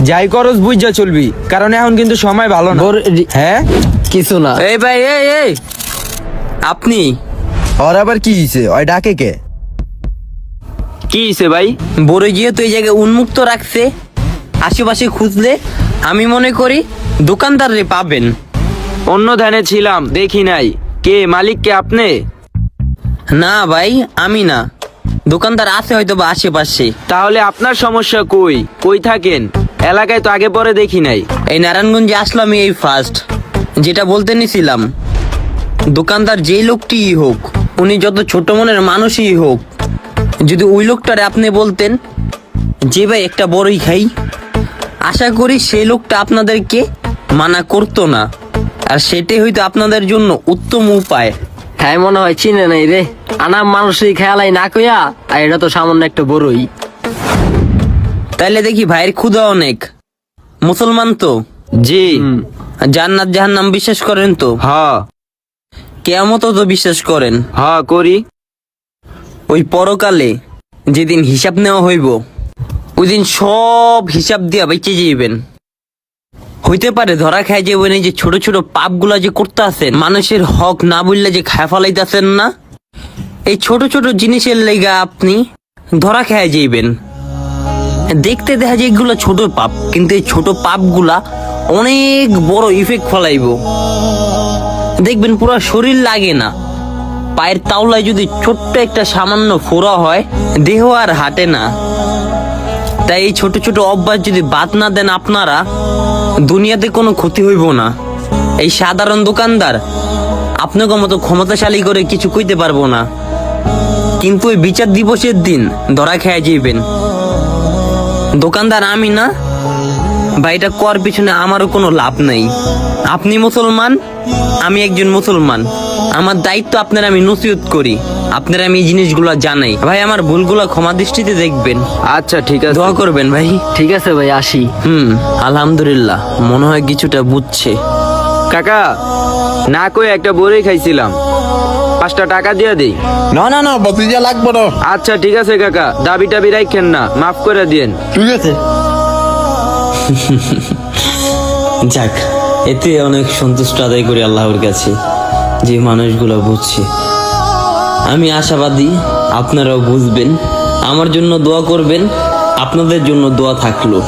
যাই করস বুঝা চলবি, কারণ এখন কিন্তু সময় ভালো না। হ্যাঁ কিছু না। এই ভাই, এই আপনি ওর আবার কি হইছে? ওই ডাকে কে? কি হইছে ভাই? বড় গিয়ে তো এই জায়গায় উন্মুক্ত রাখছে, আশেপাশে খুঁজলে আমি মনে করি দোকানদারে পাবেন। অন্য ধ্যানে ছিলাম, দেখি নাই। কে মালিক? কে আপনি? না ভাই, আমি না, দোকানদার আছে হয়তো বা আশেপাশে। তাহলে আপনার সমস্যা কই? কই থাকেন? এলাকায় তো আগে পরে দেখি নাই। এই নারায়ণগঞ্জে আসলাম এই ফার্স্ট। যেটা বলতে নিছিলাম, দোকানদার যেই লোকটিই হোক, উনি যত ছোট মনের মানুষই হোক, যদি ওই লোকটারে আপনি বলতেন যে ভাই একটা বড়ই খাই, আশা করি সেই লোকটা আপনাদেরকে মানা করতো না, আর সেটাই হয়তো আপনাদের জন্য উত্তম উপায়। হ্যাঁ মনে হয় চিনে নাই রে, আনাম মানুষই খেয়ালাই না কইয়া, আর এটা তো সামান্য একটা বড়ই। তাইলে দেখি ভাইয়ের ক্ষুধা অনেক। মুসলমান তো? জি। জান্নাত জাহান্নাম বিশ্বাস করেন তো? হ কেয়ামত তো বিশ্বাস করেন? হ করি। ওই পরকালে যেদিন হিসাব নেওয়া হইব, ওই দিন সব হিসাব দিয়া বেঁচে যাইবেন। হইতে পারে ধরা খাই যাবেন এই যে ছোট ছোট পাপগুলা যে করতে আছেন, মানুষের হক না বললে যে খায় ফেলাইতেছেন না, এই ছোট ছোট জিনিসের লেগা আপনি ধরা খাই যাইবেন। দেখতে দেখা যায় এগুলো ছোট পাপ, কিন্তু এই ছোট পাপগুলা অনেক বড় ইফেক্ট ফলাইব। দেখবেন পুরো শরীর লাগে না, পায়ের তাওলায় যদি ছোট্ট একটা সামান্য ফোড়া হয়, দেহ আর হাঁটে না। তাই এই ছোট ছোট অভ্যাস যদি বাদ না দেন আপনারা, দুনিয়াতে কোনো ক্ষতি হইব না। এই সাধারণ দোকানদার আপনাকে মতো ক্ষমতাশালী করে কিছু কইতে পারবো না, কিন্তু ওই বিচার দিবসের দিন ধরা খেয়ে যাইবেন। দোকানদার আমি না ভাই, এটা কর পিছনে আমারও কোনো লাভ নাই। আপনি মুসলমান, আমি একজন মুসলমান, আমার দায়িত্ব আপনার আমি নসিহত করি, আপনার আমি এই জিনিসগুলো জানাই। ভাই আমার ভুলগুলো ক্ষমা দৃষ্টিতে দেখবেন, আচ্ছা ঠিক আছে। দোয়া করবেন ভাই। ঠিক আছে ভাই, আসি। আলহামদুলিল্লাহ, মনে হয় কিছুটা বুঝছে। কাকা, না কই একটা বড়ই খাইছিলাম, 5টা টাকা দিয়া দেই। না না না, ভতিজা লাগবে না। আচ্ছা ঠিক আছে কাকা, দাবি টাবি রাখেন না, মাফ করে দিয়েন। ঠিক আছে। যাক, এতে অনেক সন্তুষ্ট আদায় করি আল্লাহর কাছে যে মানুষগুলো বুঝছে। আমি আশাবাদী আপনারাও বুঝবেন, আমার জন্য দোয়া করবেন, আপনাদের জন্য দোয়া থাকলো।